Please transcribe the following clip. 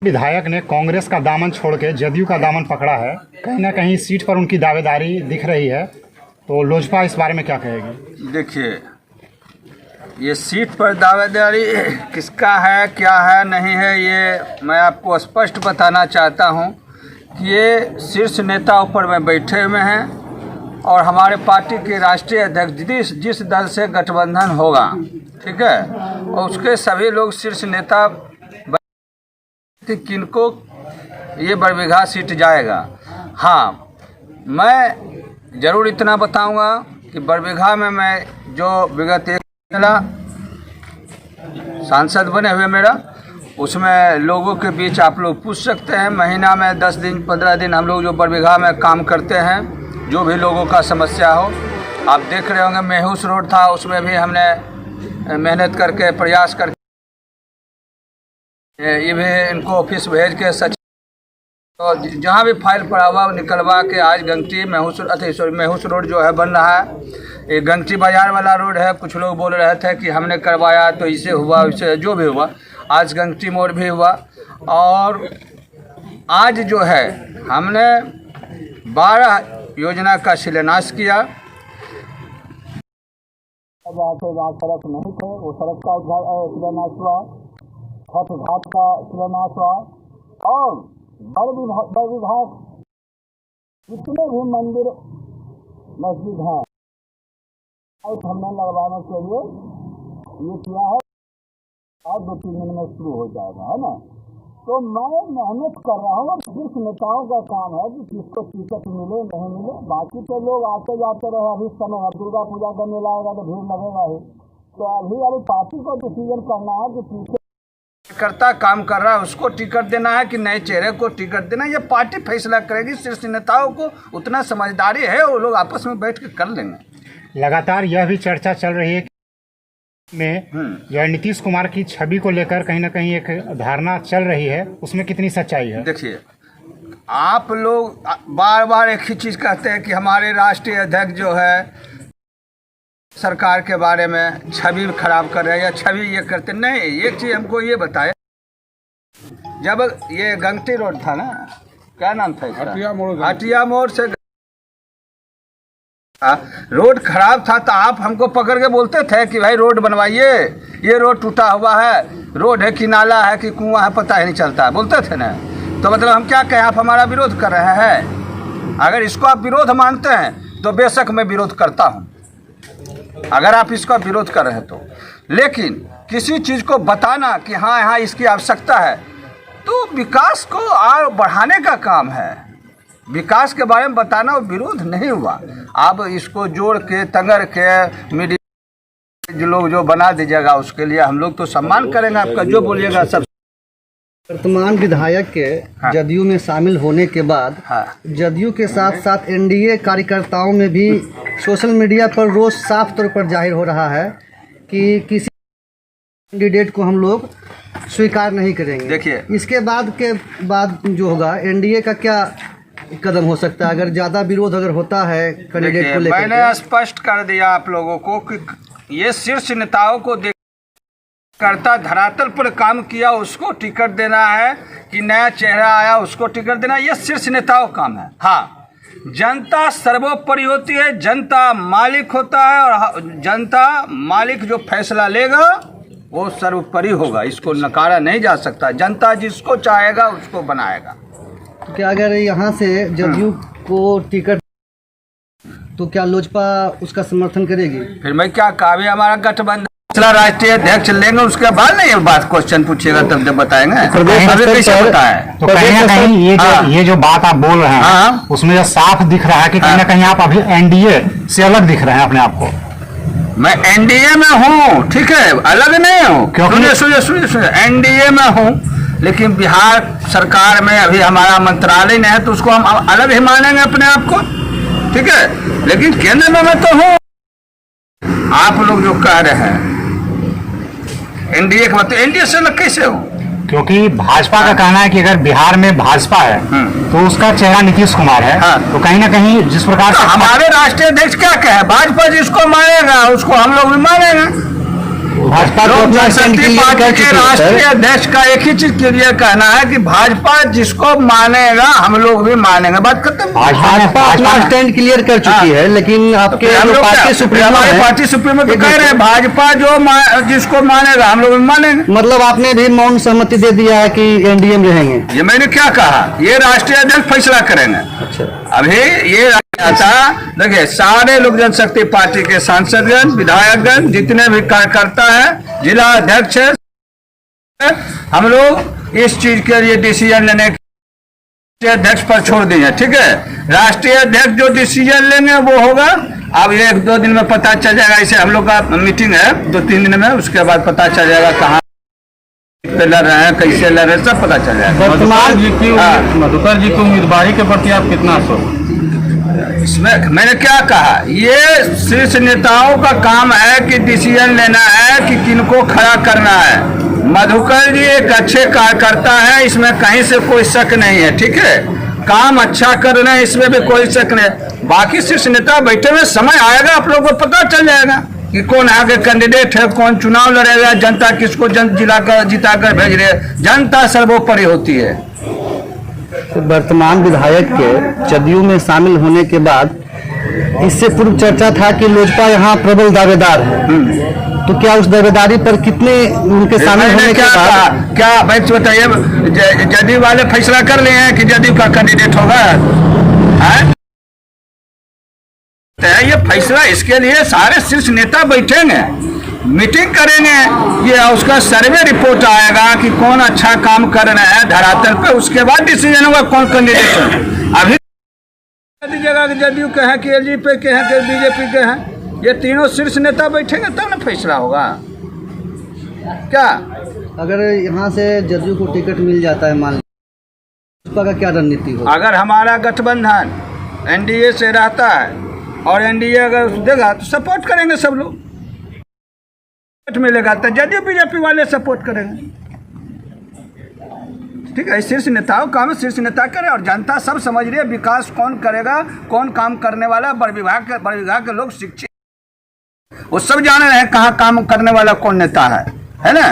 विधायक ने कांग्रेस का दामन छोड़ के जदयू का दामन पकड़ा है। कहीं ना कहीं सीट पर उनकी दावेदारी दिख रही है, तो लोजपा इस बारे में क्या कहेगी? देखिए, ये सीट पर दावेदारी किसका है, क्या है, नहीं है, ये मैं आपको स्पष्ट बताना चाहता हूँ कि ये शीर्ष नेता ऊपर में बैठे हुए हैं और हमारे पार्टी के राष्ट्रीय अध्यक्ष जिस दल से गठबंधन होगा, ठीक है, और उसके सभी लोग शीर्ष नेता किनको ये बरबीघा सीट जाएगा। हाँ, मैं ज़रूर इतना बताऊंगा कि बरबीघा में मैं जो विगत एक सांसद बने हुए मेरा, उसमें लोगों के बीच आप लोग पूछ सकते हैं, महीना में 10 दिन 15 दिन हम लोग जो बरबीघा में काम करते हैं, जो भी लोगों का समस्या हो, आप देख रहे होंगे मेहूस रोड था, उसमें भी हमने मेहनत करके प्रयास करके ये भी इनको ऑफिस भेज के सच तो जहाँ भी फाइल पड़ा हुआ निकलवा के आज गंगटी मेहूस रोड जो है बन रहा है। ये गंगटी बाजार वाला रोड है, कुछ लोग बोल रहे थे कि हमने करवाया तो इसे हुआ, इससे जो भी हुआ, आज गंगटी मोड़ भी हुआ। और आज जो है हमने 12 योजना का शिलान्यास किया। सड़क नहीं थे, वो सड़क का शिलान्यास हुआ, छठ घाट का शिलान्यास हुआ, और बड़ विभाग जितने भी मंदिर मस्जिद हैं हमने लगवाने के लिए ये किया है, और 2-3 दिन में शुरू हो जाएगा, है ना। तो मैं मेहनत कर रहा हूँ, शीर्ष नेताओं का काम है कि किसको टिकट मिले नहीं मिले, बाकी तो लोग आते जाते रहे। अभी समय है, दुर्गा पूजा करने लाएगा तो भीड़ लगेगा ही, तो अभी वाली पार्टी को डिसीजन करना है कि करता काम कर रहा है उसको टिकट देना है कि नए चेहरे को टिकट देना है, ये पार्टी फैसला करेगी। शीर्ष नेताओं को उतना समझदारी है, वो लोग आपस में बैठ के कर लेंगे। लगातार यह भी चर्चा चल रही है में यह नीतीश कुमार की छवि को लेकर कहीं ना कहीं एक धारणा चल रही है, उसमें कितनी सच्चाई है? देखिए, आप लोग बार बार एक ही चीज़ कहते हैं कि हमारे राष्ट्रीय अध्यक्ष जो है सरकार के बारे में छवि खराब कर रहे हैं या छवि ये करते नहीं। एक चीज़ हमको ये बताए, जब ये गंगटी रोड था ना, क्या नाम था इसका, हटिया मोड़ से रोड खराब था, तो आप हमको पकड़ के बोलते थे कि भाई रोड बनवाइए, ये रोड टूटा हुआ है, रोड है कि नाला है कि कुआं है पता ही नहीं चलता, बोलते थे ना। तो मतलब हम क्या कहें, आप हमारा विरोध कर रहे हैं। अगर इसको आप विरोध मानते हैं तो बेशक मैं विरोध करता हूँ, अगर आप इसका विरोध कर रहे हैं तो। लेकिन किसी चीज़ को बताना कि हाँ यहाँ इसकी आवश्यकता है, तो विकास को और बढ़ाने का काम है। विकास के बारे में बताना वो विरोध नहीं हुआ। आप इसको जोड़ के तंगर के मीडिया जो लोग जो बना दीजिएगा, उसके लिए हम लोग तो सम्मान करेंगे, आपका जो बोलिएगा सब। वर्तमान विधायक के जदयू में शामिल होने के बाद जदयू के साथ साथ एनडीए कार्यकर्ताओं में भी सोशल मीडिया पर रोज साफ तौर पर जाहिर हो रहा है कि किसी कैंडिडेट को हम लोग स्वीकार नहीं करेंगे। देखिए, इसके बाद जो होगा, एनडीए का क्या कदम हो सकता है अगर ज़्यादा विरोध अगर होता है कैंडिडेट को लेकर? मैंने स्पष्ट कर दिया आप लोगों को कि ये शीर्ष नेताओं को करता धरातल पर काम किया उसको टिकट देना है, कि नया चेहरा आया उसको टिकट देना, ये शीर्ष नेताओं का काम है। हाँ, जनता सर्वोपरि होती है, जनता मालिक होता है, और जनता मालिक जो फैसला लेगा वो सर्वोपरि होगा, इसको नकारा नहीं जा सकता। जनता जिसको चाहेगा उसको बनाएगा। तो क्या अगर यहाँ से जदयू को टिकट, तो क्या लोजपा उसका समर्थन करेगी? फिर मैं क्या कहा, हमारा गठबंधन राष्ट्रीय अध्यक्ष लेंगे, उसके बाद नहीं बात क्वेश्चन पूछिएगा तब जब बताएंगे। तो कहीं ना कहीं ये जो बात आप बोल रहे हैं, उसमें जो साफ दिख रहा है कि कहीं ना कहीं आप अभी एनडीए से अलग दिख रहे हैं अपने आप को। मैं एनडीए में हूँ, ठीक है, अलग नहीं हूँ। सुनिए, एनडीए में हूँ, लेकिन बिहार सरकार में अभी हमारा मंत्रालय नहीं है, तो उसको हम अलग ही मानेंगे अपने आप को, ठीक है। लेकिन केंद्र में मैं तो हूँ। आप लोग जो कह रहे हैं एनडीए का, मतलब एनडीए से अलग कैसे हो? क्योंकि भाजपा का कहना है कि अगर बिहार में भाजपा है तो उसका चेहरा नीतीश कुमार है। तो कहीं ना कहीं जिस प्रकार से हमारे राष्ट्रीय अध्यक्ष क्या कहे, भाजपा जिसको मानेगा उसको हम लोग भी मानेंगे। भाजपा को लोक अपना स्टैंड जनशक्ति क्लियर पार्टी कर के चुकी है, सर। राष्ट्रीय अध्यक्ष का एक ही चीज क्लियर कहना है कि भाजपा जिसको मानेगा हम लोग भी मानेंगे। बात खत्म। भाजपा अपना स्टैंड क्लियर कर चुकी है, लेकिन आपके हम जो लोग पार्टी सुप्रीमो हमारे है, पार्टी सुप्रीमो तो कह रहे हैं भाजपा जिसको मानेगा हम लोग भी मानेंगे। मतलब आपने भी मौन सहमति दे दिया है कि एनडीए में रहेंगे। ये मैंने क्या कहा, ये राष्ट्रीय अध्यक्ष फैसला करेंगे। अच्छा, अभी ये था, देखिए सारे लोक जनशक्ति पार्टी के सांसदगण, विधायकगण, जितने भी कार्यकर्ता है, जिला अध्यक्ष है, हम लोग इस चीज के लिए डिसीजन लेने के अध्यक्ष पर छोड़ दिए। ठीक है, राष्ट्रीय अध्यक्ष जो डिसीजन लेंगे वो होगा। अब ये 1-2 दिन में पता चल जाएगा। इसे हम लोग का मीटिंग है 2-3 दिन में, उसके बाद पता चल जाएगा कहाँ पे लड़ रहे हैं, कैसे लड़ रहे हैं, सब पता चल जाएगा। मधुकर जी की उम्मीदवारी के प्रति आप कितना आश्वस्त? इसमें मैंने क्या कहा, ये शीर्ष नेताओं का काम है कि डिसीजन लेना है कि किनको खड़ा करना है। मधुकर जी एक अच्छे कार्यकर्ता है, इसमें कहीं से कोई शक नहीं है। ठीक है, काम अच्छा कर रहे हैं, इसमें भी कोई शक नहीं। बाकी शीर्ष नेता बैठे हुए, समय आएगा आप लोगों को पता चल जाएगा कि कौन आगे कैंडिडेट है, कौन चुनाव लड़ेगा, जनता किसको जिताकर भेज रही है। जनता सर्वोपरि होती है। तो वर्तमान विधायक के जदयू में शामिल होने के बाद इससे पूर्व चर्चा था कि लोजपा यहाँ प्रबल दावेदार है, तो क्या उस दावेदारी पर कितने उनके शामिल होने के बाद क्या भाई बताइए, जदयू वाले फैसला कर लिए हैं कि जदयू का कैंडिडेट होगा? ये फैसला, इसके लिए सारे शीर्ष नेता बैठेंगे, मीटिंग करेंगे, ये उसका सर्वे रिपोर्ट आएगा कि कौन अच्छा काम कर रहा है धरातल पे, उसके बाद डिसीजन होगा कौन कैंडिडेट है। अभी दीजिएगा कि जदयू के हैं, कि एलजेपी के हैं, कि बीजेपी के हैं, ये तीनों शीर्ष नेता बैठेंगे तब ना फैसला होगा। क्या अगर यहाँ से जदयू को टिकट मिल जाता है, मान लीजिए, उसका क्या रणनीति होगा? अगर हमारा गठबंधन एनडीए से रहता है और एनडीए अगर देगा तो सपोर्ट करेंगे सब लोग, मिलेगा तो जदयू बीजेपी वाले सपोर्ट करेंगे। ठीक है, शीर्ष नेताओं काम शीर्ष नेता करे और जनता सब समझ रही है विकास कौन करेगा, कौन काम करने वाला। बड़ विभाग के लोग शिक्षित, वो सब जान रहे हैं कहाँ काम करने वाला कौन नेता है ना।